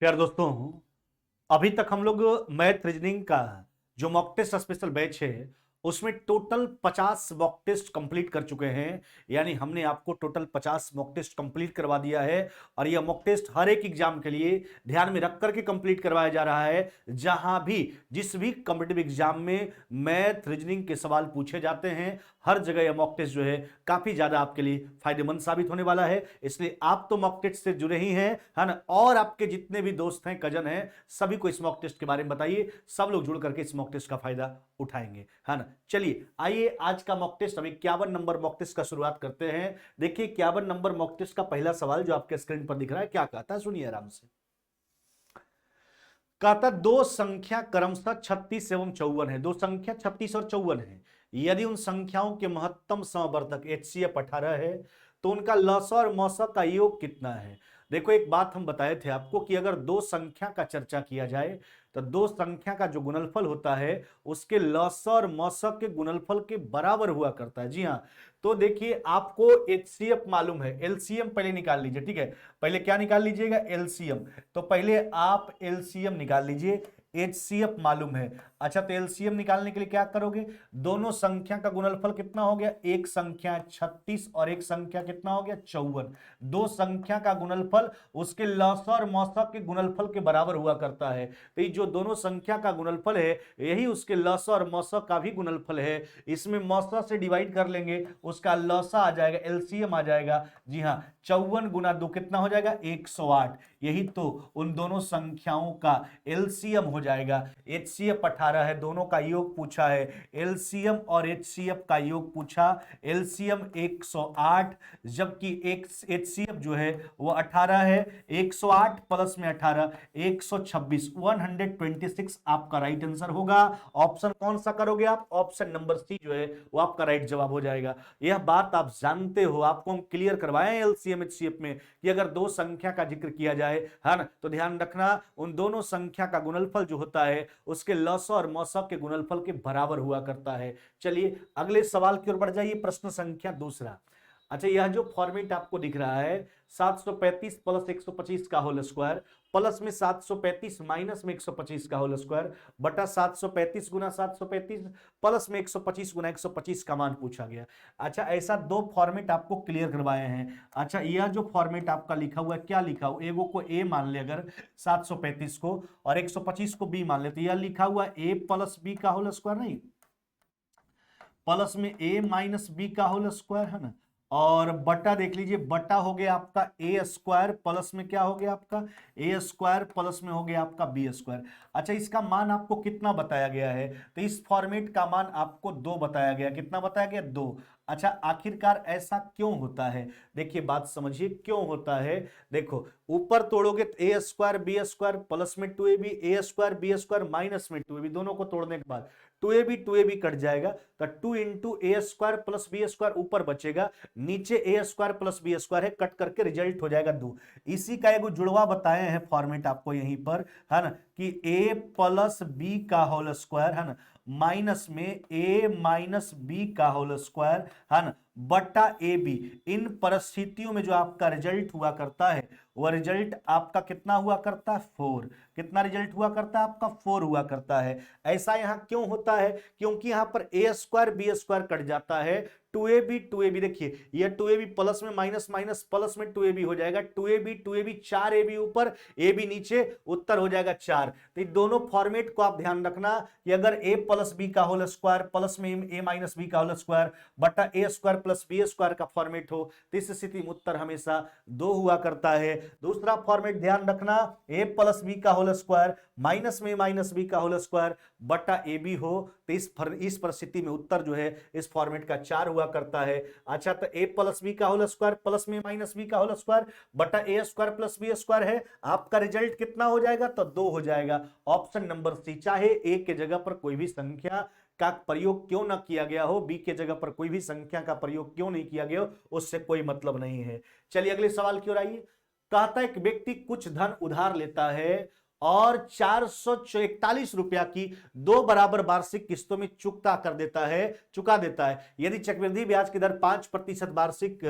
प्यार दोस्तों, अभी तक हम लोग मैथ रीजनिंग का जो मॉक टेस्ट स्पेशल बैच है उसमें टोटल 50 मॉक टेस्ट कंप्लीट कर चुके हैं। यानी हमने आपको टोटल 50 मॉक टेस्ट कंप्लीट करवा दिया है और यह मॉक टेस्ट हर एक एग्जाम के लिए ध्यान में रख करके कंप्लीट करवाया जा रहा है। जहां भी जिस भी कॉम्पिटिटिव एग्जाम में मैथ रीजनिंग के सवाल पूछे जाते हैं, हर जगह यह मॉक टेस्ट जो है काफी ज्यादा आपके लिए फायदेमंद साबित होने वाला है। इसलिए आप तो मॉक टेस्ट से जुड़े ही हैं, है ना, और आपके जितने भी दोस्त हैं, कजन हैं, सभी को इस मॉक टेस्ट के बारे में बताइए। सब लोग जुड़ करके इस मॉक टेस्ट का फायदा उठाएंगे, है ना। चलिए आइए आज का मॉक टेस्ट, हम 51 नंबर मॉक टेस्ट का शुरुआत करते हैं। देखिए 51 नंबर मॉक टेस्ट का पहला सवाल जो आपके स्क्रीन पर दिख रहा है क्या कहता है, सुनिए आराम से। कहता दो संख्या क्रमशः 36 एवं 54 है। दो संख्या 36 और 54 है। यदि उन संख्याओं के महत्तम समवर्धक HCF 18 है तो उनका लसा और मौसा का योग कितना है। देखो एक बात हम बताए थे आपको कि अगर दो संख्या का चर्चा किया जाए तो दो संख्या का जो गुणनफल होता है उसके लसा और मौसा के गुणनफल के बराबर हुआ करता है। जी हाँ, तो देखिए आपको HCF मालूम है, LCM पहले निकाल लीजिए। ठीक है, पहले क्या निकाल लीजिएगा, LCM। तो पहले आप LCM निकाल लीजिए, HCF मालूम है। अच्छा, तो LCM निकालने के लिए क्या करोगे, दोनों संख्या का गुणनफल कितना हो गया, एक संख्या 36 और एक संख्या कितना हो गया 54। दो संख्या का गुणनफल उसके लसा और मौसा के गुणनफल के बराबर हुआ करता है। तो ये जो दोनों संख्या का गुणनफल है यही उसके लसा और मौसा का भी गुणनफल है। इसमें मौसा से डिवाइड कर लेंगे, उसका लसा आ जाएगा, LCM आ जाएगा। जी हाँ, 54 गुना 2 कितना हो जाएगा 108। यही तो उन दोनों संख्याओं का LCM हो जाएगा। HCF 18 है, दोनों का योग पूछा है, LCM और HCF का योग पूछा। LCM 108 जबकि HCF जो है वो 18 है। 108 प्लस में 18 126, 126 आपका राइट आंसर होगा। ऑप्शन कौन सा करोगे आप, ऑप्शन नंबर सी जो है वो आपका राइट जवाब हो जाएगा। यह बात आप जानते हो, आपको हम क्लियर करवाए LCM HCF में कि अगर दो संख्या का जिक्र किया जाए, है ना, तो ध्यान रखना उन दोनों संख्या का गुणनफल जो होता है उसके लसा और मौसा के गुणनफल के बराबर हुआ करता है। चलिए अगले सवाल की ओर बढ़ जाइए, प्रश्न संख्या दूसरा। अच्छा, यह जो फॉर्मेट आपको दिख रहा है 735 प्लस 125 का होल स्क्वायर प्लस में 735 माइनस में 125 का होल स्क्वायर बटा 735 गुना 735 प्लस में 125 गुना 125 का मान पूछा गया। अच्छा, ऐसा दो फॉर्मेट आपको क्लियर करवाए हैं। अच्छा, यह जो फॉर्मेट आपका लिखा हुआ है क्या लिखा हुआ, एगो को ए मान ले अगर 735 को और 125 को बी मान ले, तो यह लिखा हुआ ए प्लस बी का होल स्क्वायर, नहीं प्लस में ए माइनस बी का होल स्क्वायर, है ना, और बटा देख लीजिए, बटा हो गया आपका ए स्क्वायर प्लस में क्या हो गया आपका ए स्क्वायर प्लस में हो गया आपका बी स्क्वायर। अच्छा, इसका मान आपको कितना बताया गया है, तो इस फॉर्मेट का मान आपको 2 बताया गया। कितना बताया गया, 2। अच्छा, आखिरकार ऐसा क्यों होता है, देखिए बात समझिए क्यों होता है। देखो ऊपर तोड़ोगे तो ए स्क्वायर बी स्क्वायर प्लस में 2ab, ए स्क्वायर बी स्क्वायर माइनस में 2ab, दोनों को तोड़ने के बाद 2ab कट जाएगा, तो 2 इंटू ए स्क्वायर प्लस बी स्क्वायर ऊपर बचेगा, नीचे ए स्क्वायर प्लस बी स्क्वायर है, कट करके रिजल्ट हो जाएगा 2। इसी का एक जुड़वा बताए हैं फॉर्मेट आपको यहीं पर, है ना, कि ए प्लस बी का होल स्क्वायर, है ना, माइनस में ए माइनस बी का होल स्क्वायर, है ना, बटा ए बी। इन परिस्थितियों में जो आपका रिजल्ट हुआ करता है वह रिजल्ट आपका कितना हुआ करता है, 4। कितना रिजल्ट हुआ करता है आपका, 4 हुआ करता है। ऐसा यहां क्यों होता है, क्योंकि यहां पर ए स्क्वायर बी स्क्वायर कट जाता है, 2ab देखिए ये 2ab प्लस में माइनस माइनस प्लस में 2ab हो जाएगा, 2ab 4ab ऊपर ab नीचे, उत्तर हो जाएगा 4। तो दोनों फॉर्मेट को आप ध्यान रखना कि अगर a प्लस बी का होल स्क्वायर प्लस में a माइनस बी का होल स्क्वायर बटा a square plus B square का फॉर्मेट हो तो इस स्थिति में उत्तर हमेशा 2 हुआ करता है। दूसरा फॉर्मेट ध्यान रखना, a प्लस बी का होल स्क्वायर माइनस में माइनस बी का होल स्क्वायर बटा ab हो तो इस परिस्थिति में उत्तर जो है इस फॉर्मेट का 4 हुआ करता है। अच्छा, तो a प्लस बी का होल स्क्वायर प्लस में माइनस बी का होल स्क्वायर बटा ए स्क्वायर प्लस बी स्क्वायर है, आपका रिजल्ट कितना हो जाएगा, तो 2 हो जाएगा। ऑप्शन नंबर सी, चाहे ए के जगह पर कोई भी संख्या का प्रयोग क्यों ना किया गया हो, बी के जगह पर कोई भी संख्या का प्रयोग क्यों नहीं किया गया हो, उससे कोई मतलब नहीं है। चलिए अगले सवाल की ओर आइए। कहता है एक व्यक्ति कुछ धन उधार लेता है और 441 रुपया की 2 बराबर वार्षिक किस्तों में चुका देता है। यदि चक्रवृद्धि ब्याज की दर 5% वार्षिक,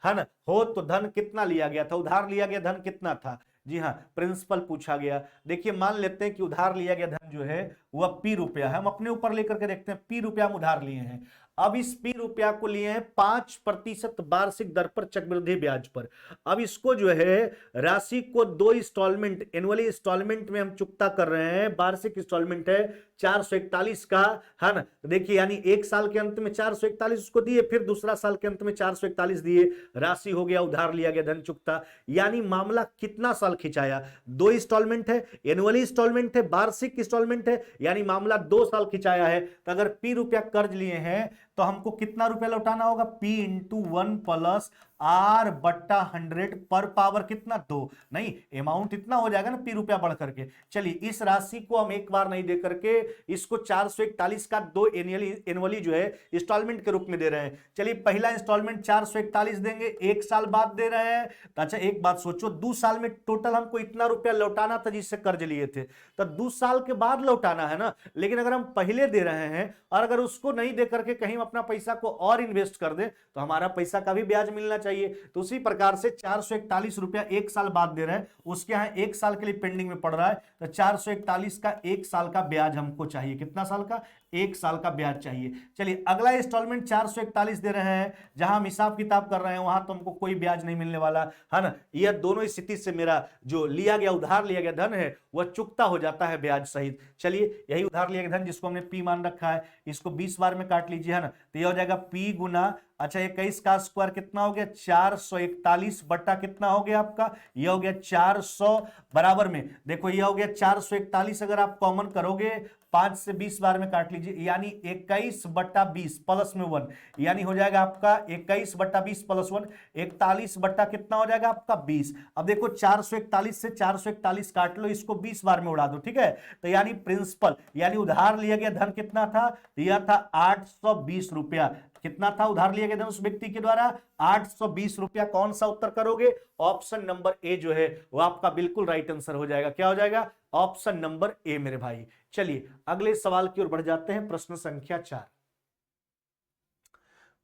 है ना, हो तो धन कितना लिया गया था, उधार लिया गया धन कितना था। जी हाँ, प्रिंसिपल पूछा गया। देखिए मान लेते हैं कि उधार लिया गया धन जो है वह पी रुपया है, हम अपने ऊपर लेकर के देखते हैं, पी रुपया हम उधार लिए हैं। अब इस पी रुपया को लिए हैं 5% वार्षिक दर पर चक्रवृद्धि ब्याज पर। अब इसको जो है राशि को 2 इंस्टॉलमेंट, एनुअली इंस्टॉलमेंट में हम चुकता कर रहे हैं। वार्षिक इंस्टॉलमेंट है 441 का, है ना। देखिए यानी एक साल के अंत में 441 उसको दिए, फिर दूसरा साल के अंत में 441 दिए, राशि हो गया उधार लिया गया धन चुकता। यानी मामला कितना साल खिंचाया, 2 इंस्टॉलमेंट है, एनुअली इंस्टॉलमेंट है, वार्षिक इंस्टॉलमेंट है, यानी मामला 2 साल खिंचाया है। तो अगर पी रुपया कर्ज लिए हैं तो हमको कितना रुपया लौटाना होगा, P इंटू 1 प्लस R बट्टा 100 पर पावर कितना 2, नहीं अमाउंट इतना हो जाएगा ना पी रुपया बढ़ करके। चलिए इस राशि को हम एक बार नहीं दे करके इसको 441 का 2 एनुअली जो है इंस्टॉलमेंट के रूप में दे रहे हैं। चलिए पहला इंस्टॉलमेंट 441 देंगे, 1 साल बाद दे रहे हैं। तो अच्छा एक बात सोचो, 2 साल में टोटल हमको इतना रुपया लौटाना था जिससे कर्ज लिए थे, तो 2 साल के बाद लौटाना है ना। लेकिन अगर हम पहले दे रहे हैं और अगर उसको नहीं दे करके कहीं अपना पैसा को और इन्वेस्ट कर दे तो हमारा पैसा का भी ब्याज मिलना चाहिए। तो उसी प्रकार से 441 रुपया 1 साल बाद दे रहे हैं, उसके यहां 1 साल के लिए पेंडिंग में पड़ रहा है, तो 441 का 1 साल का ब्याज हमको चाहिए। कितना साल का, 1 साल का ब्याज चाहिए। चलिए अगला इंस्टॉलमेंट 441 दे रहे हैं, जहां हम हिसाब किताब कर रहे हैं वहां तो हमको कोई ब्याज नहीं मिलने वाला है ना। यह दोनों स्थिति से मेरा जो लिया गया उधार लिया गया धन है वह चुकता हो जाता है ब्याज सहित। चलिए यही उधार लिया गया धन जिसको हमने पी मान रखा है, इसको 20 बार में काट लीजिए, है ना। तो यह हो जाएगा पी गुना, अच्छा 21 का स्क्वायर कितना हो गया, 441 बट्टा कितना हो गया आपका, यह हो गया 400 बराबर में। देखो यह हो गया 441, अगर आप कॉमन करोगे 5 से 20 बार में काट लीजिए, यानी 21 बट्टा 20 प्लस में 1, यानी हो जाएगा आपका 21 बट्टा 20 प्लस 1, 41 बट्टा कितना हो जाएगा आपका 20। अब देखो 441 से 441 काट लो, इसको 20 बार में उड़ा दो, ठीक है। तो यानी प्रिंसिपल यानी उधार लिया गया धन कितना था, दिया था 820 रुपया। कितना था उधार लिया गया धन उस व्यक्ति के द्वारा, 820 रुपया। कौन सा उत्तर करोगे, ऑप्शन नंबर ए जो है वो आपका बिल्कुल राइट आंसर हो जाएगा। क्या हो जाएगा, ऑप्शन नंबर ए मेरे भाई। चलिए अगले सवाल की ओर बढ़ जाते हैं, प्रश्न संख्या 4।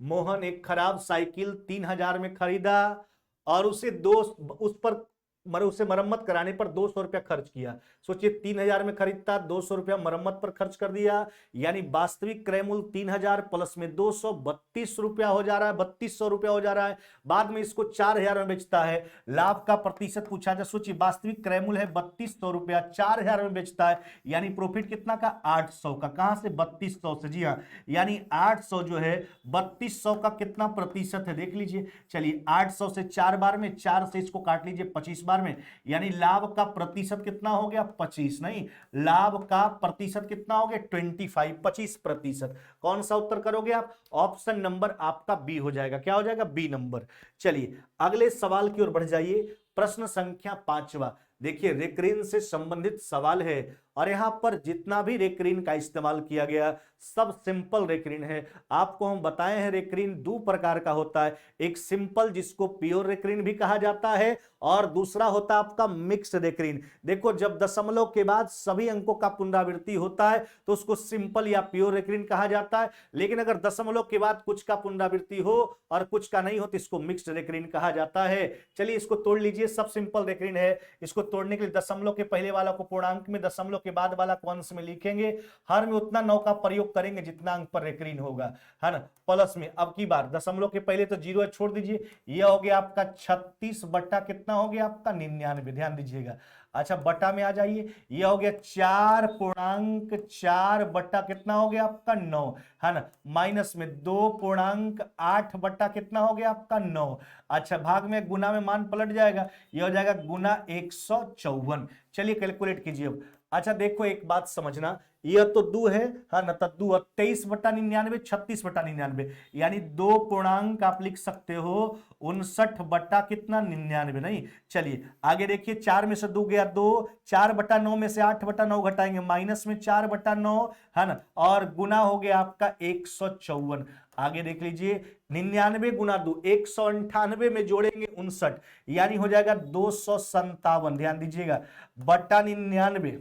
मोहन एक खराब साइकिल 3000 में खरीदा और उसे मरम्मत कराने पर 200 रुपया खर्च किया। सोचिए 3000 में खरीदता, 200 रुपया मरम्मत पर खर्च कर दिया, यानी वास्तविक क्रय मूल्य 3000 प्लस में 200, 32 रुपया हो जा रहा है, 3200 रुपया हो जा रहा है। बाद में इसको 4000 में बेचता है, लाभ का प्रतिशत पूछा जाए। सोचिए वास्तविक क्रय मूल्य है 3200 रुपया, 4000 में बेचता है, यानी प्रॉफिट कितना का, 800 का। कहां से, 3200 से, जी हाँ। यानी 800 जो है 3200 का कितना प्रतिशत है देख लीजिए। चलिए 800 से 4 बार में, 4 से इसको काट लीजिए 25 बार में, यानी लाभ का प्रतिशत कितना हो गया, 25 नहीं, लाभ का प्रतिशत कितना हो गया 25, 25%। कौन सा उत्तर करोगे आप, ऑप्शन नंबर आपका बी हो जाएगा। क्या हो जाएगा, बी नंबर। चलिए अगले सवाल की ओर बढ़ जाइए, प्रश्न संख्या 5वां। देखिए रेक्रीन से संबंधित सवाल है और यहां पर जितना भी रेक्रीन का इस्तेमाल किया गया सब सिंपल रेक्रीन है। आपको हम बताए हैं रेक्रीन 2 प्रकार का होता है, एक सिंपल जिसको प्योर रेक्रीन भी कहा जाता है और दूसरा होता है आपका मिक्स रेक्रीन। देखो जब दशमलव के बाद सभी अंकों का पुनरावृत्ति होता है तो उसको सिंपल या प्योर रेक्रीन कहा जाता है, लेकिन अगर दशमलव के बाद कुछ का पुनरावृत्ति हो और कुछ का नहीं हो तो इसको मिक्स्ड रेक्रीन कहा जाता है। चलिए इसको तोड़ लीजिए, सब सिंपल रेक्रीन है। इसको तोड़ने के लिए दशमलव के पहले वाला को पूर्णांक में, दशमलव के बाद वाला को अंश में लिखेंगे, हर में उतना 9 का प्रयोग करेंगे जितना अंक पर रेक्रीन होगा, है ना, प्लस में। अब की बार दशमलव के पहले तो 0 छोड़ दीजिए, यह हो गया आपका 36 बट्टा कितना हो गया आपका 99, ध्यान दीजिएगा। अच्छा बट्टा में आ जाइए, यह हो गया 4.4 बट्टा कितना हो गया आपका 9, है ना, माइनस में 2.8 बट्टा कितना हो गया आपका 9। अच्छा भाग में गुना में मान पलट जाएगा, यह हो जाएगा गुना 154। चलिए कैलकुलेट कीजिए अब। अच्छा देखो एक बात समझना, यह तो 2 है, हाँ ना, तो 2 23 बट्टा 99, 36 बट्टा 99, यानी 2 पूर्णांक आप लिख सकते हो 59 बट्टा कितना 99, नहीं। चलिए आगे देखिए, 4 में से 2 गया 2, 4 बट्टा 9 में से 8 बट्टा 9 घटाएंगे, माइनस में 4 बट्टा 9, है ना, और गुना हो गया आपका 154। आगे देख लीजिए 99 गुना 2, 198 में जोड़ेंगे 59, यानी हो जाएगा 257, ध्यान दीजिएगा, बट्टा 99।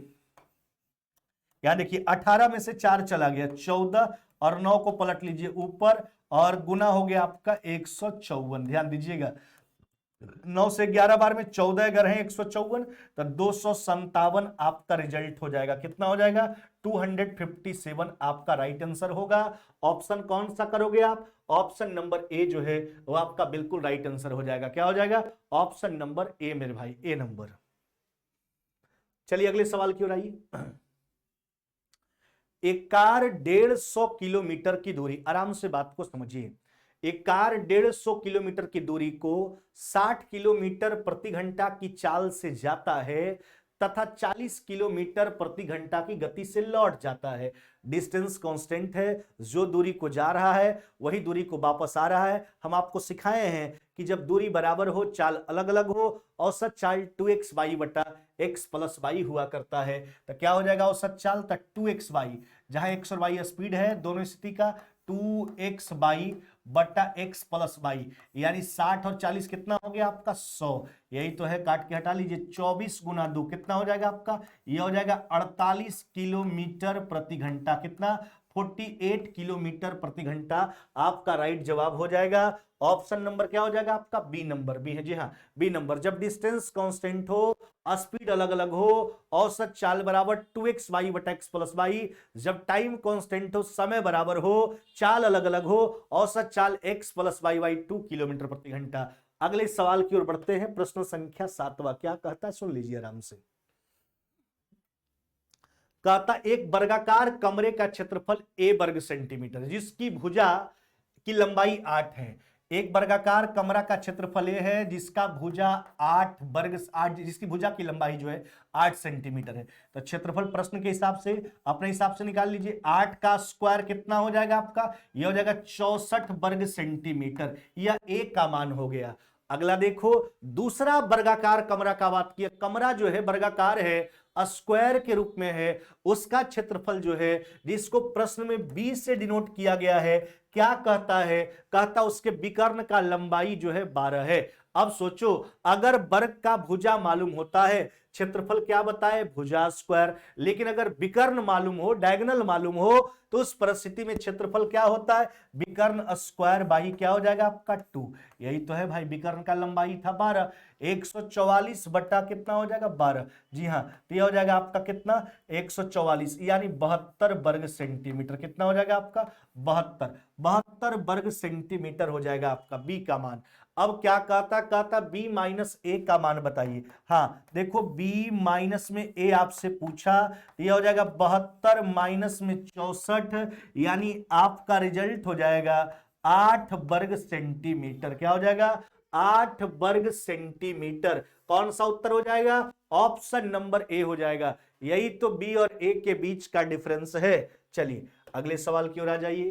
यहां देखिए 18 में से 4 चला गया 14 और 9 को पलट लीजिए ऊपर और गुना हो गया आपका 154, ध्यान दीजिएगा। 9 से 11 बार में 14 अगर है 154, तो 257 आपका रिजल्ट हो जाएगा। कितना हो जाएगा? 257 आपका राइट आंसर होगा। ऑप्शन कौन सा करोगे आप? ऑप्शन नंबर ए जो है वो आपका बिल्कुल राइट आंसर हो जाएगा। क्या हो जाएगा? ऑप्शन नंबर ए मेरे भाई, ए नंबर। चलिए अगले सवाल की ओर आइए। एक कार 150 किलोमीटर की दूरी, आराम से बात को समझिए, एक कार 150 किलोमीटर की दूरी को 60 किलोमीटर प्रति घंटा की चाल से जाता है तथा 40 किलोमीटर प्रति घंटा की गति से लौट जाता है। डिस्टेंस कांस्टेंट है, जो दूरी को जा रहा है वही दूरी को वापस आ रहा है। हम आपको सिखाए हैं कि जब दूरी बराबर हो, चाल अलग अलग हो, औसत चाल 2x वाई बटा x प्लस वाई हुआ करता है। तो क्या हो जाएगा औसत चाल? तो 2x वाई, जहां x और y स्पीड है दोनों स्थिति का, 2x वाई बटा x प्लस वाई, यानी 60 और 40 कितना हो गया आपका? 100। यही तो है, काट के हटा लीजिए। 24 गुना 2 कितना हो जाएगा आपका? ये हो जाएगा 48 किलोमीटर प्रति घंटा। कितना? 48 किलोमीटर प्रति घंटा आपका राइट जवाब हो जाएगा। ऑप्शन नंबर क्या हो जाएगा आपका? B number. बी है जी हाँ, बी नंबर। जब डिस्टेंस कांस्टेंट हो, स्पीड अलग अलग हो, औसत चाल बराबर 2x वाई बटा एक्स प्लस वाई, जब टाइम कांस्टेंट हो, समय बराबर हो, चाल अलग अलग हो, औसत चाल x plus Y by 2 kilometre प्रति घंटा। अगले सवाल की ओर बढ़ते हैं। प्रश्न संख्या 7वां क्या कहता है, सुन लीजिए आराम से। कहता एक वर्गाकार कमरे का क्षेत्रफल a वर्ग सेंटीमीटर जिसकी भुजा की लंबाई 8 है। एक वर्गाकार कमरा का क्षेत्रफल ये है जिसका भुजा 8 जिसकी भुजा की लंबाई जो है 8 सेंटीमीटर है। तो क्षेत्रफल प्रश्न के हिसाब से अपने हिसाब से निकाल लीजिए। 8 का स्क्वायर कितना हो जाएगा आपका? यह हो जाएगा 64 वर्ग सेंटीमीटर। यह a का मान हो गया। अगला देखो, दूसरा वर्गाकार कमरा का बात किया। कमरा जो है वर्गाकार है, स्क्वायर के रूप में है, उसका क्षेत्रफल जो है, जिसको प्रश्न में 20 से डिनोट किया गया है, क्या कहता है? कहता उसके विकर्ण का लंबाई जो है 12 है। अब सोचो, अगर वर्ग का भुजा मालूम होता है, क्षेत्रफल क्या बताए? भुजा स्क्वायर, लेकिन अगर विकर्ण मालूम हो, डायगोनल मालूम हो, तो उस परिस्थिति में क्षेत्रफल क्या होता है? विकर्ण स्क्वायर बाई क्या हो जाएगा आपका? 2। यही तो है भाई, विकर्ण का लंबाई था 12, 144 बटा कितना हो जाएगा? 12। जी हाँ, तो यह हो जाएगा आपका कितना? 144 यानी 72 वर्ग सेंटीमीटर। कितना हो जाएगा आपका? 72 वर्ग सेंटीमीटर हो जाएगा आपका बी का मान। अब क्या कहता बी माइनस ए का मान बताइए। हाँ देखो, बी माइनस में ए आपसे पूछा, यह हो जाएगा 72 माइनस में 64, यानी आपका रिजल्ट हो जाएगा 8 वर्ग सेंटीमीटर। क्या हो जाएगा? 8 वर्ग सेंटीमीटर। कौन सा उत्तर हो जाएगा? ऑप्शन नंबर ए हो जाएगा। यही तो बी और ए के बीच का डिफरेंस है। चलिए अगले सवाल की ओर आ जाइए।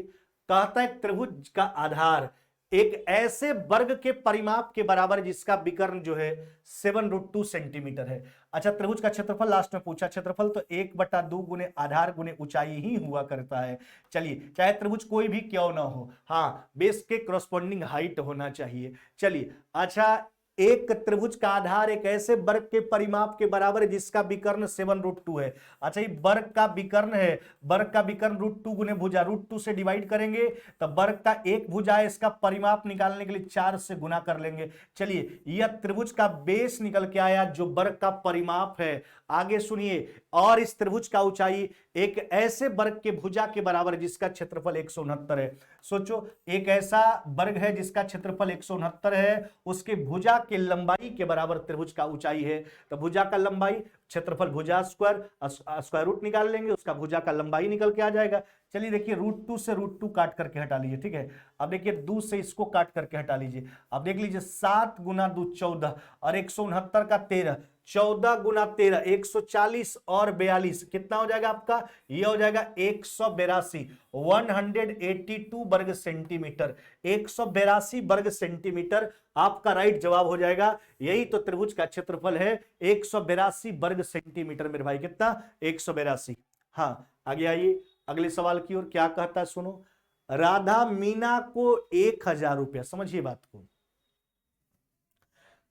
कहता है त्रिभुज का आधार एक ऐसे वर्ग के परिमाप के बराबर जिसका विकर्ण जो है 7√2 सेंटीमीटर है। अच्छा, त्रिभुज का क्षेत्रफल लास्ट में पूछा। क्षेत्रफल तो 1/2 गुने आधार गुने ऊंचाई ही हुआ करता है। चलिए, चाहे त्रिभुज कोई भी क्यों ना हो, हाँ बेस के करस्पॉन्डिंग हाइट होना चाहिए। चलिए अच्छा, एक त्रिभुज का आधार एक ऐसे वर्ग के परिमाप के बराबर है जिसका विकर्ण 7√2 है। अच्छा, ये वर्ग का विकर्ण है, वर्ग का विकर्ण √2 गुने भुजा, √2 से डिवाइड करेंगे तो वर्ग का एक भुजा है, इसका परिमाप निकालने के लिए 4 से गुना कर लेंगे। चलिए, यह त्रिभुज का बेस निकल के आया जो वर्ग का परिमाप है। आगे सुनिए, और इस त्रिभुज का ऊंचाई एक ऐसे वर्ग के भुजा के बराबर जिसका क्षेत्रफल 169 है। सोचो, एक ऐसा वर्ग है जिसका क्षेत्रफल 169 है, उसके भुजा के लंबाई के बराबर त्रिभुज का ऊंचाई है। तो भुजा का लंबाई, क्षेत्रफल भुजा स्क्वायर, स्क्वायर रूट निकाल लेंगे, उसका भुजा का लंबाई निकल के आ जाएगा। चलिए देखिए, √2 से √2 काट करके हटा लीजिए, ठीक है। अब देखिए 2 से इसको काट करके हटा लीजिए। अब देख लीजिए, 7 गुना 2 14 और 169 का 13, 14 गुना 13 140 और 42 कितना हो जाएगा आपका? यह हो जाएगा 182, 182 वर्ग सेंटीमीटर। 182 वर्ग सेंटीमीटर आपका राइट जवाब हो जाएगा। यही तो त्रिभुज का क्षेत्रफल है, 182 वर्ग सेंटीमीटर मेरे भाई। कितना? 182। हाँ आगे आइए अगले सवाल की ओर। क्या कहता है सुनो, राधा मीना को 1000 रुपया, समझिए बात को,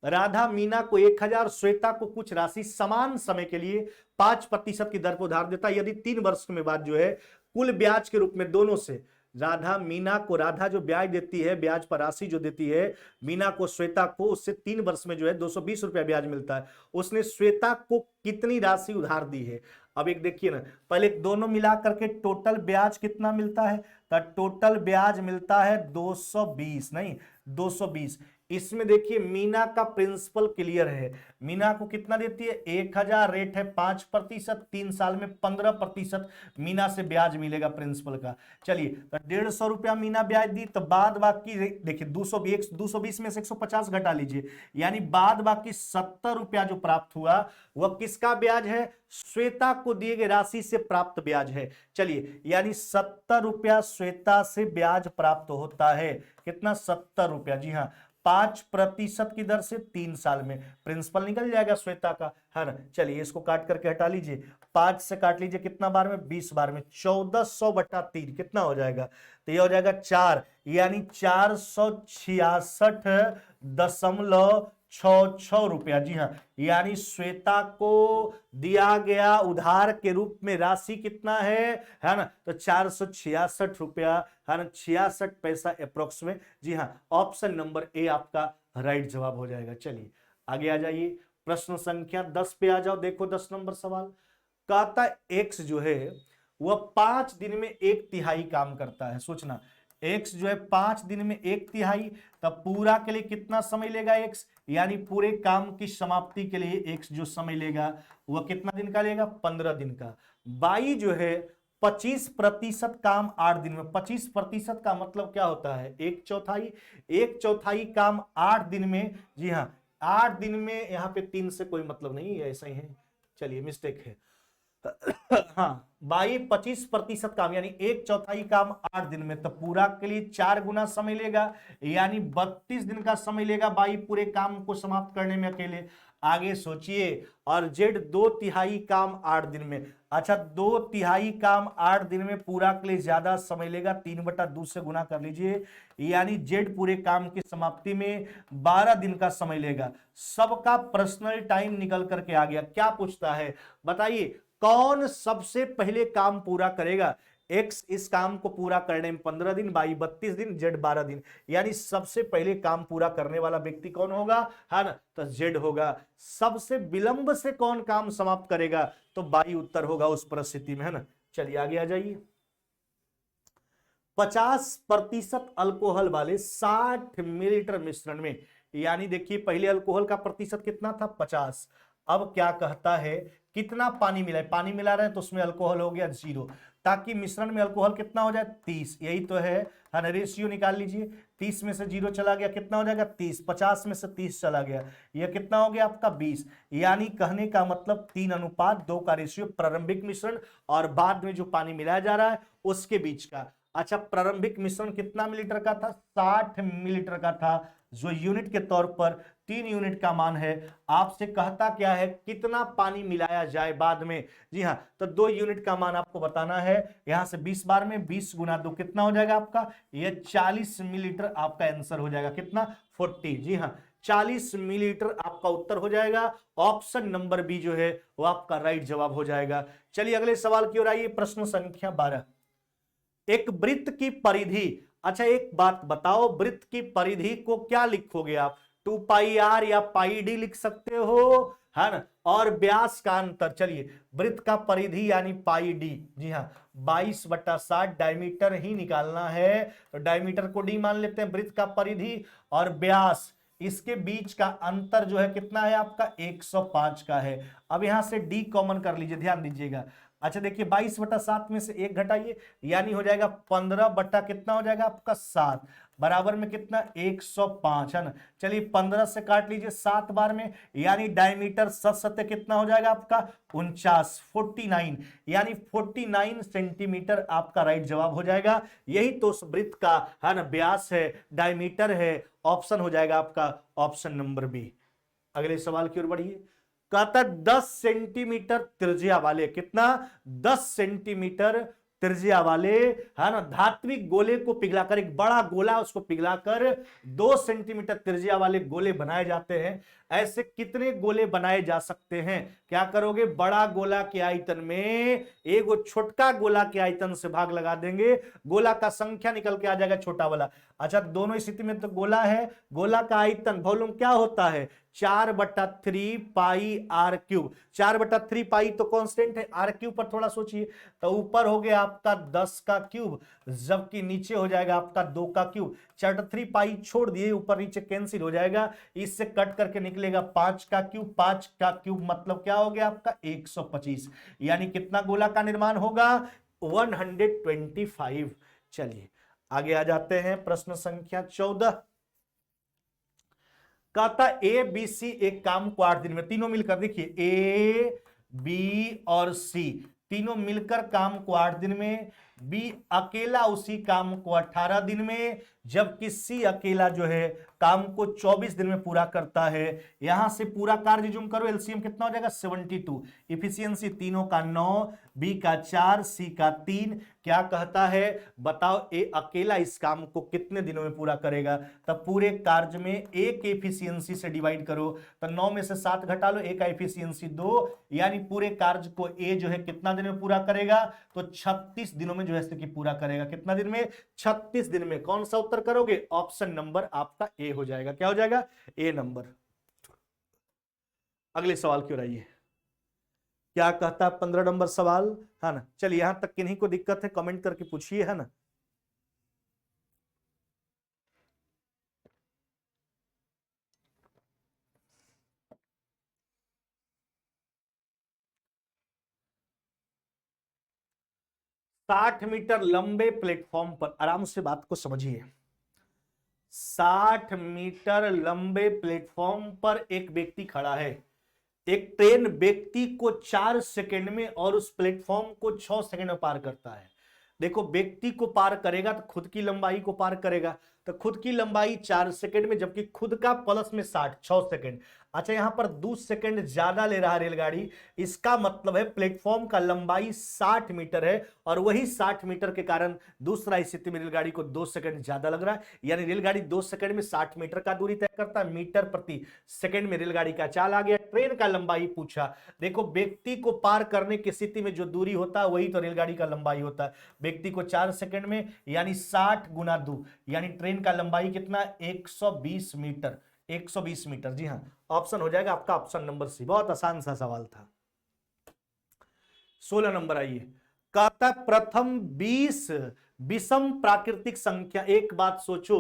राधा मीना को 1000, श्वेता को कुछ राशि समान समय के लिए 5% की दर पर उधार देता है। यदि 3 वर्ष में बाद जो है कुल ब्याज के रूप में दोनों से राधा मीना को, राधा जो ब्याज देती है, ब्याज पर राशि जो देती है मीना को, श्वेता को, उससे 3 वर्ष में जो है 220 रुपया ब्याज मिलता है। उसने श्वेता को कितनी राशि उधार दी है? अब एक देखिए ना, पहले दोनों मिला करके टोटल ब्याज कितना मिलता है, तो टोटल ब्याज मिलता है 220, नहीं 220। इसमें देखिए मीना का प्रिंसिपल क्लियर है, मीना को कितना देती है 1000, रेट है 5%, 3 साल में 15% मीना से ब्याज मिलेगा प्रिंसिपल का। चलिए तो 150 रुपया मीना ब्याज दी, तो बाद बाकी देखिए 220 में से 150 घटा लीजिए, यानी बाद बाकी 70 रुपया जो प्राप्त हुआ वह किसका ब्याज है? श्वेता को दिए गए राशि से प्राप्त ब्याज है। चलिए यानी 70 रुपया श्वेता से ब्याज प्राप्त होता है। कितना? 70 रुपया, जी हाँ, 5% की दर से 3 साल में प्रिंसिपल निकल जाएगा श्वेता का, है ना। चलिए इसको काट करके हटा लीजिए, 5 से काट लीजिए, कितना बार में? 20 बार में, 1400/3 कितना हो जाएगा? तो ये हो जाएगा 4, यानी 466.66 रुपया, जी हाँ। यानी श्वेता को दिया गया उधार के रूप में राशि कितना है ना, तो 466 रुपया, है ना, 66 पैसा अप्रोक्स में, जी हाँ। ऑप्शन नंबर ए आपका राइट जवाब हो जाएगा। चलिए आगे आ जाइए, प्रश्न संख्या 10 पे आ जाओ। देखो 10 नंबर सवाल कहता है एक्स जो है वह 5 दिन में 1/3 काम करता है। सोचना, एक्स जो है 5 दिन में 1/3, तब पूरा के लिए कितना समय लेगा एक्स, यानी पूरे काम की समाप्ति के लिए एक्स जो समय लेगा वह कितना दिन का लेगा? 15 दिन का। बाई जो है 25% काम 8 दिन में, 25% का मतलब क्या होता है? 1/4। 1/4 काम 8 दिन में, जी हाँ, 8 दिन में, यहाँ पे 3 से कोई मतलब नहीं है, ऐसा ही है। चलिए मिस्टेक है। हाँ, बाई 25% काम, यानी 1/4 काम 8 दिन में, तो पूरा के लिए 4 गुना समय लेगा, यानी 32 दिन का समय लेगा बाई पूरे काम को समाप्त करने में अकेले। आगे सोचिए, और जेड 2/3 काम 8 दिन में। अच्छा, 2/3 काम 8 दिन में पूरा के लिए ज्यादा समय लेगा, 3/2 से गुना कर लीजिए, यानी जेड पूरे काम की समाप्ति में 12 दिन का समय लेगा। सबका पर्सनल टाइम निकल करके आ गया। क्या पूछता है बताइए, कौन सबसे पहले काम पूरा करेगा? एक्स इस काम को पूरा करने में 15 दिन, बाई 32 दिन, जेड 12 दिन, यानी सबसे पहले काम पूरा करने वाला व्यक्ति कौन होगा, है ना, तो जेड होगा। सबसे विलंब से कौन काम समाप्त करेगा, तो बाई उत्तर होगा उस परिस्थिति में, है ना। चलिए आगे आ जाइए, 50% अल्कोहल वाले 60 मिलीलीटर मिश्रण में, यानी देखिए पहले अल्कोहल का प्रतिशत कितना था? 50। अब क्या कहता है, कितना पानी मिला है? पानी मिला रहे हैं तो उसमें अल्कोहल हो गया 0, ताकि मिश्रण में अल्कोहल कितना हो जाए? 30। यही तो है ना, रेशियो निकाल लीजिए। 30 में से 0 चला गया, कितना हो जाएगा? 30। 50 में से 30 चला गया, यह कितना हो गया आपका? 20। यानी कहने का मतलब 3:2 का रेशियो प्रारंभिक मिश्रण और बाद में जो पानी मिलाया जा रहा है उसके बीच का। अच्छा, प्रारंभिक मिश्रण कितना मिलीलीटर का था? 60 मिलीलीटर का था, जो यूनिट के तौर पर 3 यूनिट का मान है। आपसे कहता क्या है, कितना पानी मिलाया जाए बाद में? जी हाँ, तो 2 यूनिट का मान आपको बताना है। यहां से 20 बार में 20 गुना 2 कितना हो जाएगा आपका? ये 40 मिलीलीटर आपका आंसर हो जाएगा। कितना? 40। जी हाँ, 40 मिलीलीटर आपका उत्तर हो जाएगा। ऑप्शन नंबर बी जो है वो आपका राइट जवाब हो जाएगा। चलिए अगले सवाल की ओर आइए, प्रश्न संख्या 12। एक वृत्त की परिधि, अच्छा एक बात बताओ, वृत्त की परिधि को क्या लिखोगे आप? 2πr या πd लिख सकते हो, है ना। और व्यास का अंतर, चलिए वृत्त का परिधि यानी πd, जी हाँ, 22/60 डायमीटर ही निकालना है, तो डायमीटर को d मान लेते हैं। वृत्त का परिधि और व्यास, इसके बीच का अंतर जो है कितना है आपका? 105 का है। अब यहां से d कॉमन कर लीजिए, ध्यान दीजिएगा। अच्छा देखिए, 22/7 में से 1 घटाइए, यानी हो जाएगा 15 बटा कितना हो जाएगा आपका? 7, बराबर में कितना? 105, है ना। चलिए 15 से काट लीजिए 7 बार में, यानी डायमीटर सत्य कितना हो जाएगा आपका? 49, 49, यानी 49 सेंटीमीटर आपका राइट जवाब हो जाएगा। यही तो उस वृत्त का, है ना, व्यास है, डायमीटर है। ऑप्शन हो जाएगा आपका ऑप्शन नंबर बी। अगले सवाल की ओर बढ़िए, कहता 10 सेंटीमीटर त्रिज्या वाले, कितना? 10 सेंटीमीटर त्रिज्या वाले, है ना, धात्विक गोले को पिघलाकर, एक बड़ा गोला उसको पिघलाकर 2 सेंटीमीटर त्रिज्या वाले गोले बनाए जाते हैं। ऐसे कितने गोले बनाए जा सकते हैं? क्या करोगे, बड़ा गोला के आयतन में एक छोटका गोला के आयतन से भाग लगा देंगे, गोला का संख्या निकल के आ जाएगा छोटा वाला। अच्छा, दोनों स्थिति में तो गोला है, गोला का आयतन वॉल्यूम क्या होता है, 4/3 पाई आर क्यूब। 4/3 पाई तो कांस्टेंट है, आर क्यूब पर थोड़ा सोचिए, तो ऊपर हो गया आपका 10 का क्यूब, जबकि नीचे हो जाएगा आपका 2 का क्यूब। 4/3 पाई छोड़ दिए, ऊपर नीचे कैंसिल हो जाएगा, इससे कट करके निकलेगा 5 का क्यूब। 5 का क्यूब मतलब क्या हो गया आपका 125, यानी कितना गोला का निर्माण होगा 125। चलिए आगे आ जाते हैं, प्रश्न संख्या 14। कहता ए बी सी एक काम को 8 दिन में, तीनों मिलकर देखिए ए बी और सी तीनों मिलकर काम को 8 दिन में, बी अकेला उसी काम को 18 दिन में, जबकि सी अकेला जो है काम को 24 दिन में पूरा करता है। यहां से पूरा कार्य जुम करो, एलसीएम कितना हो जाएगा 72। इफिशियंसी तीनों का 9, बी का 4, सी का 3। क्या कहता है बताओ, ए अकेला इस काम को कितने दिनों में पूरा करेगा? तब पूरे कार्य में ए के इफिशियंसी से डिवाइड करो, तो 9 में से 7 घटा लो, ए का इफिशियंसी 2, यानी पूरे कार्य को ए जो है कितना दिन में पूरा करेगा, तो 36 दिनों में जो है कि पूरा करेगा। कितना दिन में? 36 दिन में। कौन सा उत्तर करोगे? ऑप्शन नंबर आपका ए हो जाएगा। क्या हो जाएगा? ए नंबर। अगले सवाल की ओर आइए, क्या कहता है 15 नंबर सवाल, है ना। चलिए यहां तक किन्हीं को दिक्कत है कमेंट करके पूछिए, है ना। साठ मीटर लंबे प्लेटफॉर्म पर, आराम से बात को समझिए, 60 मीटर लंबे प्लेटफॉर्म पर एक व्यक्ति खड़ा है। एक ट्रेन व्यक्ति को 4 सेकंड में और उस प्लेटफॉर्म को 6 सेकंड में पार करता है। देखो, व्यक्ति को पार करेगा तो खुद की लंबाई को पार करेगा, तो खुद की लंबाई 4 सेकंड में, जबकि खुद का प्लस में 60, 6 सेकंड। अच्छा, यहां पर 2 सेकंड ज्यादा ले रहा है रेलगाड़ी, इसका मतलब है प्लेटफॉर्म का लंबाई 60 मीटर है, और वही 60 मीटर के कारण दूसरा स्थिति में रेलगाड़ी को 2 सेकंड ज्यादा लग रहा है। यानी रेलगाड़ी 2 सेकंड में 60 मीटर का दूरी तय करता है, मीटर प्रति सेकंड में रेलगाड़ी का चाल आ गया। ट्रेन का लंबाई पूछा, देखो व्यक्ति को पार करने की स्थिति में जो दूरी होता है वही तो रेलगाड़ी का लंबाई होता है। व्यक्ति को 4 सेकंड में, यानी 60 गुना 2, यानी ट्रेन का लंबाई कितना? 120 मीटर। 120 मीटर, जी हाँ, ऑप्शन हो जाएगा आपका ऑप्शन नंबर सी। बहुत आसान सा सवाल था। 16 नंबर आइए, कहता प्रथम 20 विषम प्राकृतिक संख्या, एक बात सोचो,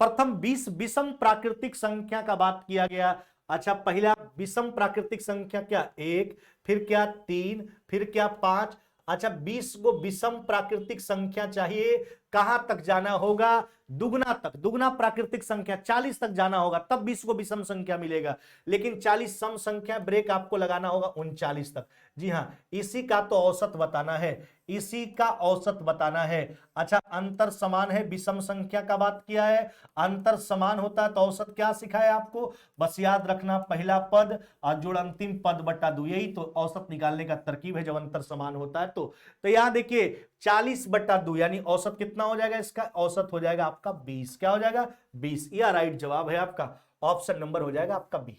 प्रथम 20 विषम प्राकृतिक संख्या का बात किया गया। अच्छा, पहला विषम प्राकृतिक संख्या क्या? 1, फिर क्या 3, फिर क्या 5। अच्छा, 20 को विषम प्राकृतिक संख्या चाहिए, कहां तक जाना होगा? दुगना तक। दुगना प्राकृतिक संख्या 40 तक जाना होगा, तब 20 को विषम संख्या मिलेगा। लेकिन 40 सम संख्या, ब्रेक आपको लगाना होगा 39 तक। जी हां, इसी का तो औसत बताना है, इसी का औसत बताना है। अच्छा, अंतर समान है, विषम संख्या का बात किया है, अंतर समान होता है तो औसत क्या सिखाया आपको? बस याद रखना, पहला पद और जोड़ अंतिम पद बटा 2, यही तो औसत निकालने का तरकीब है जब अंतर समान होता है तो यहां देखिए 40/2, यानी औसत कितना हो जाएगा? इसका औसत हो जाएगा आपका 20। क्या हो जाएगा? 20। यह राइट जवाब है आपका, ऑप्शन नंबर हो जाएगा आपका बी।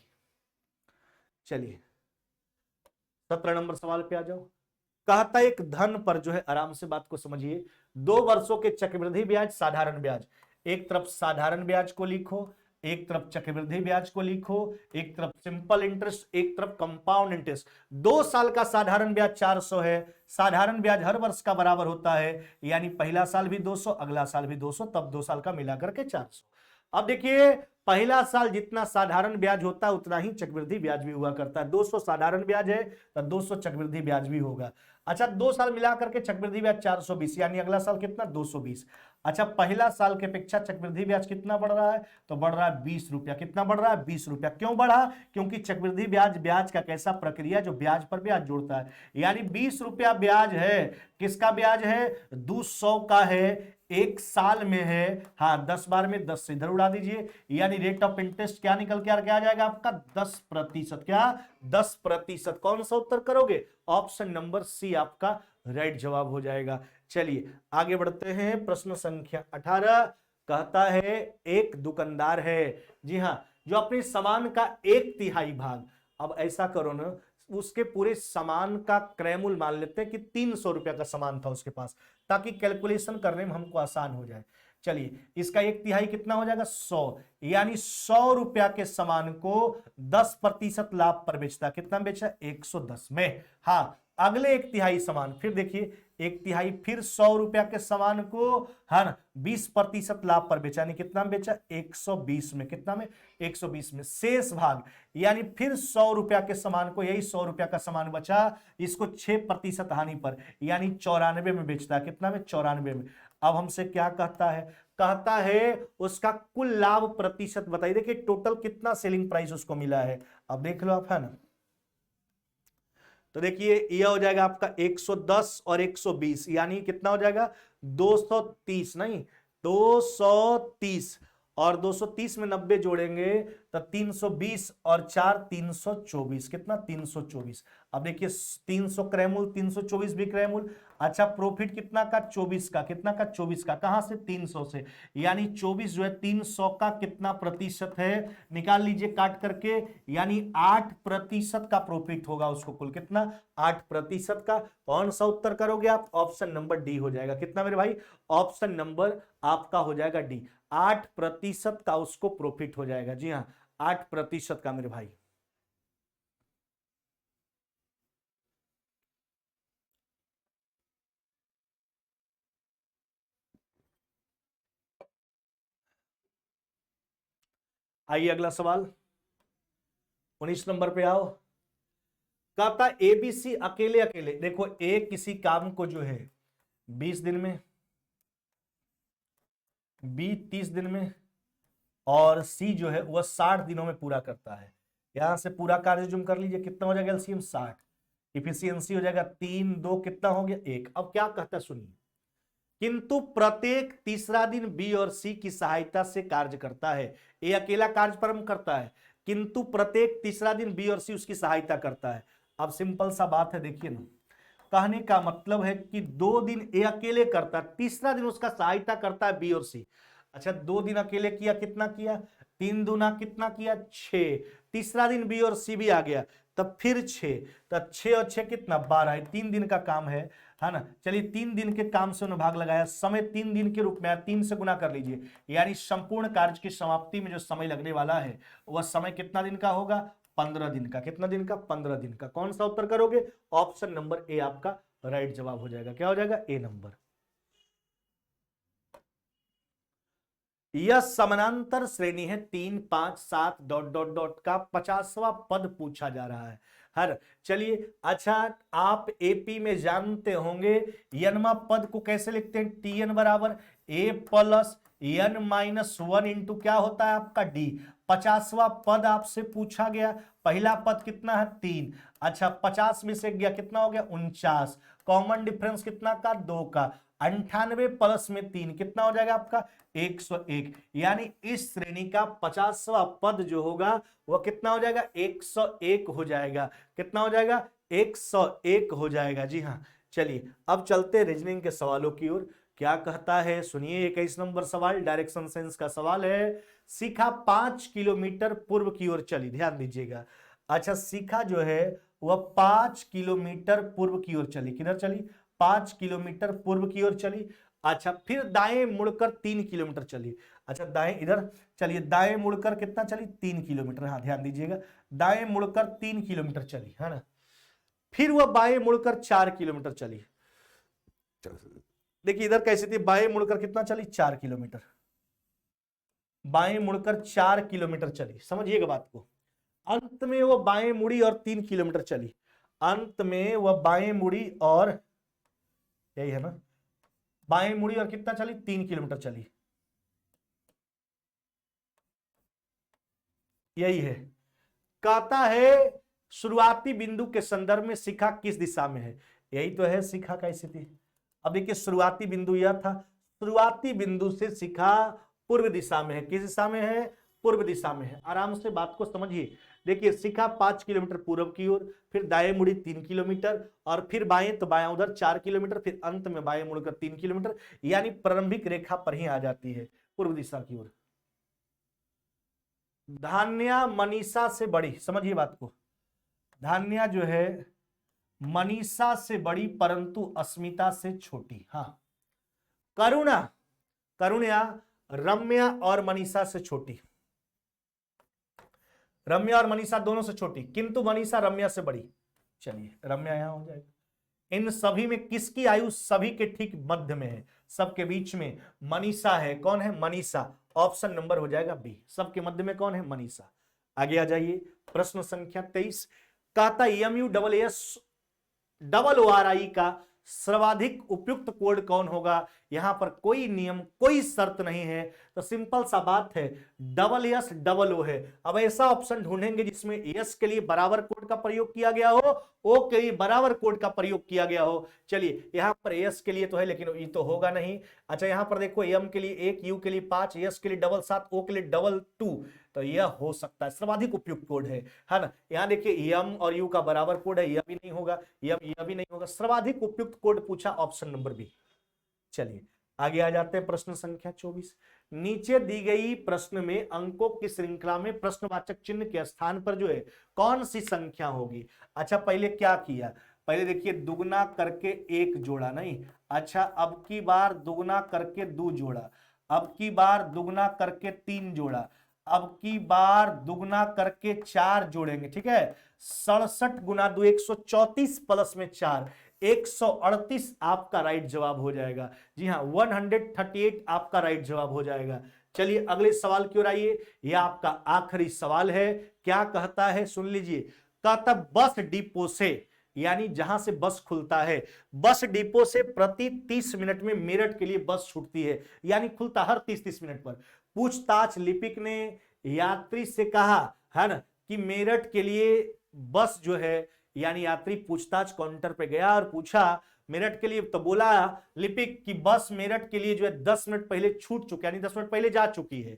चलिए 17 नंबर सवाल पे आ जाओ। कहता एक धन पर जो है, आराम से बात को समझिए, 2 वर्षों के चक्रवृद्धि ब्याज, साधारण ब्याज, एक तरफ साधारण ब्याज को लिखो, एक तरफ चक्रवृद्धि ब्याज को लिखो, एक तरफ सिंपल इंटरेस्ट, एक तरफ कंपाउंड इंटरेस्ट। 2 साल का साधारण ब्याज 400 है, साधारण ब्याज हर वर्ष का बराबर होता है, यानी पहला साल भी 200, अगला साल भी 200, तब 2 साल का मिलाकर के 400। अब देखिए, पहला साल जितना साधारण ब्याज होता है उतना ही चक्रवृद्धि ब्याज भी हुआ करता है। 200 साधारण ब्याज है तो 200 चक्रवृद्धि ब्याज भी होगा। अच्छा, 2 साल मिलाकर के चक्रवृद्धि ब्याज 420, यानी अगला साल कितना? 220। अच्छा, पहला साल के अपेक्षा चक्रवृद्धि ब्याज कितना बढ़ रहा है? तो बढ़ रहा है 20 रुपया। कितना बढ़ रहा है? 20 रुपया। क्यों बढ़ा? क्योंकि चक्रवृद्धि ब्याज, ब्याज का कैसा प्रक्रिया जो ब्याज पर ब्याज जोड़ता है, यानी 20 रुपया ब्याज है। किसका ब्याज है? 200 का है, एक साल में है। हाँ, 10 बार में 10 से इधर उड़ा दीजिए, यानी रेट ऑफ इंटरेस्ट क्या निकल के आ जाएगा आपका? 10%। क्या? 10%। कौन सा उत्तर करोगे? ऑप्शन नंबर सी आपका राइट जवाब हो जाएगा। चलिए आगे बढ़ते हैं। प्रश्न संख्या 18 कहता है एक दुकानदार है, जी हाँ, जो अपने सामान का 1/3 भाग, अब ऐसा करो ना, उसके पूरे सामान का क्रय मूल्य मान लेते हैं कि 300 रुपया का सामान था उसके पास, ताकि कैलकुलेशन करने में हमको आसान हो जाए। चलिए इसका 1/3 कितना हो जाएगा 100, यानी 100 रुपया के सामान को 10% लाभ पर बेचता, कितना बेचा 110 में। हाँ अगले 1/3 सामान, फिर देखिए 1/3 फिर 100 रुपया के सामान को, है ना, 20% लाभ पर बेचा, यानी कितना बेचा 120 में, कितना में 120 में। शेष भाग यानी फिर 100 रुपया के सामान को, यही 100 रुपया का सामान बचा, इसको 6% हानि पर यानी 94 में बेचता, कितना में 94 में। अब हमसे क्या कहता है, कहता है उसका कुल लाभ प्रतिशत बताइए। देखिए टोटल कितना सेलिंग प्राइस उसको मिला है, अब देख लो आप, है ना। तो देखिए यह हो जाएगा आपका 110 और 120, यानी कितना हो जाएगा 230, नहीं 230, और 230 में 90 जोड़ेंगे तो 320 और 4 324, कितना 324। अब देखिए 300 क्रय मूल्य, 324 भी क्रय मूल्य। अच्छा प्रॉफिट कितना का 24 का, कितना का 24 का, कहां से 300 से, यानी 24 जो है 300 का कितना प्रतिशत है, निकाल लीजिए काट करके, यानी 8% का प्रॉफिट होगा उसको कुल, कितना 8% का। कौन सा उत्तर करोगे आप, ऑप्शन नंबर डी हो जाएगा, कितना मेरे भाई, ऑप्शन नंबर आपका हो जाएगा डी, 8% का उसको प्रॉफिट हो जाएगा। जी हाँ 8% का मेरे भाई। आइए अगला सवाल 19 नंबर पे आओ। कहता एबीसी अकेले अकेले, देखो ए किसी काम को जो है 20 दिन में, बी 30 दिन में, और सी जो है वह 60 दिनों में पूरा करता है। यहां से पूरा कार्य जुम कर लीजिए, कितना हो जाएगा एलसीएम 60, इफिशियंसी हो जाएगा 3 2, कितना हो गया 1। अब क्या कहता है सुनिए, किंतु प्रत्येक तीसरा दिन बी और सी की सहायता से कार्य करता है। ए अकेला कार्य प्रारंभ करता है, किंतु प्रत्येक तीसरा दिन बी और सी उसकी सहायता करता है। अब सिंपल सा बात है, देखिए ना, कहने का मतलब है कि 2 दिन ए अकेले करता है, तीसरा दिन उसका सहायता करता है बी और सी। अच्छा 2 दिन अकेले किया, कितना किया 3 दूना कितना किया 6, तीसरा दिन बी और सी भी आ गया, तब फिर 6, तब 6 और 6 कितना 12 है, 3 दिन का काम है ना। चलिए 3 दिन के काम से उन्होंने भाग लगाया, समय 3 दिन के रूप में 3 से गुना कर लीजिए, यानी संपूर्ण कार्य की समाप्ति में जो समय लगने वाला है वह समय कितना दिन का होगा 15 दिन का, कितना दिन का 15 दिन का। कौन सा उत्तर करोगे, ऑप्शन नंबर ए आपका राइट जवाब हो जाएगा, क्या हो जाएगा ए नंबर। यह समानांतर श्रेणी है 3 5 7 डॉट डॉट डॉट का 50वां पद पूछा जा रहा है। हर चलिए अच्छा आप एपी में जानते होंगे यनमा पद को कैसे लिखते हैं, टी एन बराबर ए प्लस एन माइनस 1 इंटू क्या होता है आपका डी। 50वां पद आपसे पूछा गया, पहला पद कितना है 3, अच्छा 50 में से गया कितना हो गया 49, कॉमन डिफरेंस कितना का 2 का, 98 प्लस में 3 कितना हो जाएगा आपका 101, यानी इस श्रेणी का 50वां पद जो होगा वह कितना हो जाएगा 101 हो जाएगा, कितना हो जाएगा 101 हो जाएगा। जी हाँ चलिए अब चलते रीजनिंग के सवालों की ओर। क्या कहता है सुनिए, 21 नंबर सवाल डायरेक्शन सेंस का सवाल है। शिखा 5 किलोमीटर पूर्व की ओर चली, ध्यान दीजिएगा। अच्छा शिखा जो है वह 5 किलोमीटर पूर्व की ओर चली, किधर चली 5 किलोमीटर पूर्व की ओर चली। अच्छा फिर दाएं मुड़कर 3 किलोमीटर चली, अच्छा दाएं इधर चलिए, दाएं मुड़कर कितना चली 3 किलोमीटर, हाँ ध्यान दीजिएगा, दाएं मुड़कर 3 किलोमीटर चली, है ना। फिर वह बाएं मुड़कर 4 किलोमीटर चली, देखिए इधर कैसी थी, बाएं मुड़कर कितना चली 4 किलोमीटर, बाएं मुड़कर 4 किलोमीटर चली, समझिएगा बात को। अंत में वह बाएं मुड़ी और 3 किलोमीटर चली, अंत में वह बाएं मुड़ी और, यही है ना, बाएं मुड़ी और कितना चली 3 किलोमीटर चली, यही है। कहता है शुरुआती बिंदु के संदर्भ में शिखा किस दिशा में है, यही तो है शिखा का स्थिति। अब देखिए शुरुआती बिंदु यह था, शुरुआती बिंदु से शिखा पूर्व दिशा में है, किस दिशा में है पूर्व दिशा में है। आराम से बात को समझिए, देखिए शिखा 5 किलोमीटर पूर्व की ओर, फिर दाएं मुड़ी 3 किलोमीटर, और फिर बाएं तो बायां उधर 4 किलोमीटर, फिर अंत में बाएं मुड़कर 3 किलोमीटर, यानी प्रारंभिक रेखा पर ही आ जाती है पूर्व दिशा की ओर। धान्या मनीषा से बड़ी, समझिए बात को, धान्या जो है मनीषा से बड़ी परंतु अस्मिता से छोटी। हाँ, करुणा, करुणा रम्या और मनीषा से छोटी, रम्या और मनीषा दोनों से छोटी, किंतु मनीषा रम्या से बड़ी। चलिए रम्या यहां हो जाएगा। इन सभी में किसकी आयु सभी के ठीक मध्य में है, सबके बीच में मनीषा है। कौन है? मनीषा। ऑप्शन नंबर हो जाएगा बी, सबके मध्य में कौन है? मनीषा। आगे आ जाइए, प्रश्न संख्या 23। कहता MUSSORI का सर्वाधिक उपयुक्त कोड कौन होगा? यहां पर कोई नियम, कोई शर्त नहीं है, तो सिंपल सा बात है, SSO है। अब ऐसा ऑप्शन ढूंढेंगे जिसमें एस के लिए बराबर कोड का प्रयोग किया गया हो, ओ के लिए बराबर कोड का प्रयोग किया गया हो। चलिए यहां पर एस के लिए तो है, लेकिन ये तो होगा नहीं। अच्छा यहां पर देखो, एम के लिए 1, यू के लिए 5, एस के लिए 7, ओ के लिए 2, तो यह हो सकता है सर्वाधिक उपयुक्त कोड है ना। यहां देखिए एम और यू का बराबर कोड है, यह भी नहीं होगा, यह भी नहीं होगा। सर्वाधिक उपयुक्त कोड पूछा, ऑप्शन नंबर बी। चलिए आगे आ जाते हैं, प्रश्न संख्या 24। नीचे दी गई प्रश्न में अंकों की श्रृंखला में प्रश्नवाचक चिन्ह के स्थान पर जो है कौन सी संख्या होगी? अच्छा पहले क्या किया, पहले देखिए दुगना करके 1 जोड़ा नहीं, अच्छा अब की बार दुगना करके 2 जोड़ा, अब की बार दुगना करके 3 जोड़ा, अब की बार दुगना करके 4 जोड़ेंगे, ठीक है। 67 गुना 2 134 प्लस में 4 138 आपका राइट जवाब हो जाएगा। जी हाँ, 138 आपका राइट जवाब हो जाएगा। चलिए अगले सवाल की ओर आइए, यह आपका आखिरी सवाल है। क्या कहता है सुन लीजिए, कहता बस डिपो से, यानी जहां से बस खुलता है, बस डिपो से प्रति 30 मिनट में मेरठ के लिए बस छूटती है, यानी खुलता हर 30-30 मिनट पर। पूछताछ लिपिक ने यात्री से कहा है ना कि मेरठ के लिए बस जो है, यानी यात्री पूछताछ काउंटर पे गया और पूछा मेरठ के लिए, तो बोला लिपिक कि बस मेरठ के लिए जो है 10 मिनट पहले छूट चुकी है, यानी 10 मिनट पहले जा चुकी है,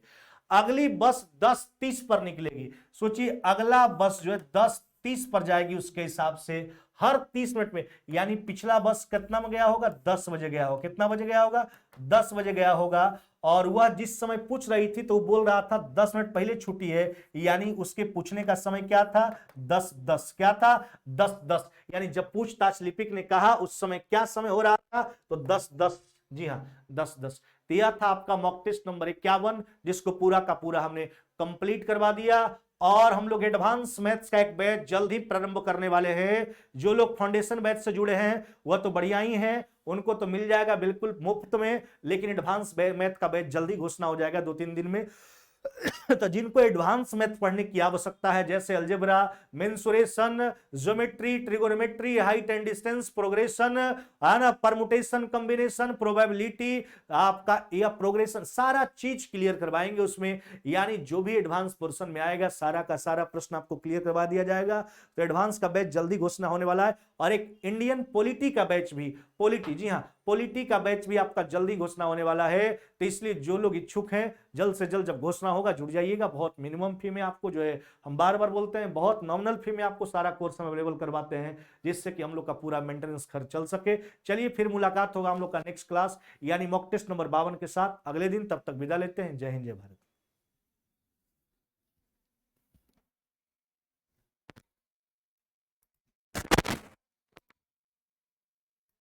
अगली बस 10:30 पर निकलेगी। सोचिए अगला बस जो है 10:30 पर जाएगी, उसके हिसाब से हर 30 मिनट में, यानी पिछला बस कितना में गया होगा? 10 बजे गया होगा। कितना बजे गया होगा? 10 बजे गया होगा। और वह जिस समय पूछ रही थी तो वो बोल रहा था 10 मिनट पहले छुट्टी है, यानी उसके पूछने का समय क्या था? 10:10। क्या था? 10:10। यानी जब पूछताछ लिपिक ने कहा उस समय क्या समय हो रहा था? तो 10:10। जी हाँ, 10:10। तो यह था आपका मॉक टेस्ट नंबर 51, जिसको पूरा का पूरा हमने कंप्लीट करवा दिया। और हम लोग एडवांस मैथ्स का एक बैच जल्द ही प्रारंभ करने वाले हैं। जो लोग फाउंडेशन बैच से जुड़े हैं वह तो बढ़िया ही हैं, उनको तो मिल जाएगा बिल्कुल मुफ्त में, लेकिन एडवांस मैथ का बैच जल्दी घोषणा हो जाएगा 2-3 दिन में। तो जिनको एडवांस मैथ पढ़ने की आवश्यकता है, जैसे algebra, mensuration, geometry, trigonometry, height and distance, progression, permutation, combination, probability, आपका यह प्रोग्रेशन, सारा चीज क्लियर करवाएंगे उसमें। यानी जो भी एडवांस पोर्शन में आएगा सारा का सारा प्रश्न आपको क्लियर करवा दिया जाएगा। तो एडवांस का बैच जल्दी घोषणा होने वाला है। और एक इंडियन पॉलिटी का बैच भी, पॉलिटी, जी हाँ पॉलिटी का बैच भी आपका जल्दी घोषणा होने वाला है। तो इसलिए जो लोग इच्छुक हैं जल्द से जल्द जब घोषणा होगा जुड़ जाइएगा। बहुत मिनिमम फी में आपको जो है, हम बार बार बोलते हैं, बहुत नॉमिनल फी में आपको सारा कोर्स हम अवेलेबल करवाते हैं, जिससे कि हम लोग का पूरा मेंटेनेंस खर्च चल सके। चलिए फिर मुलाकात होगा हम लोग का नेक्स्ट क्लास यानी मॉक टेस्ट नंबर 52 के साथ अगले दिन। तब तक विदा लेते हैं। जय हिंद, जय भारत।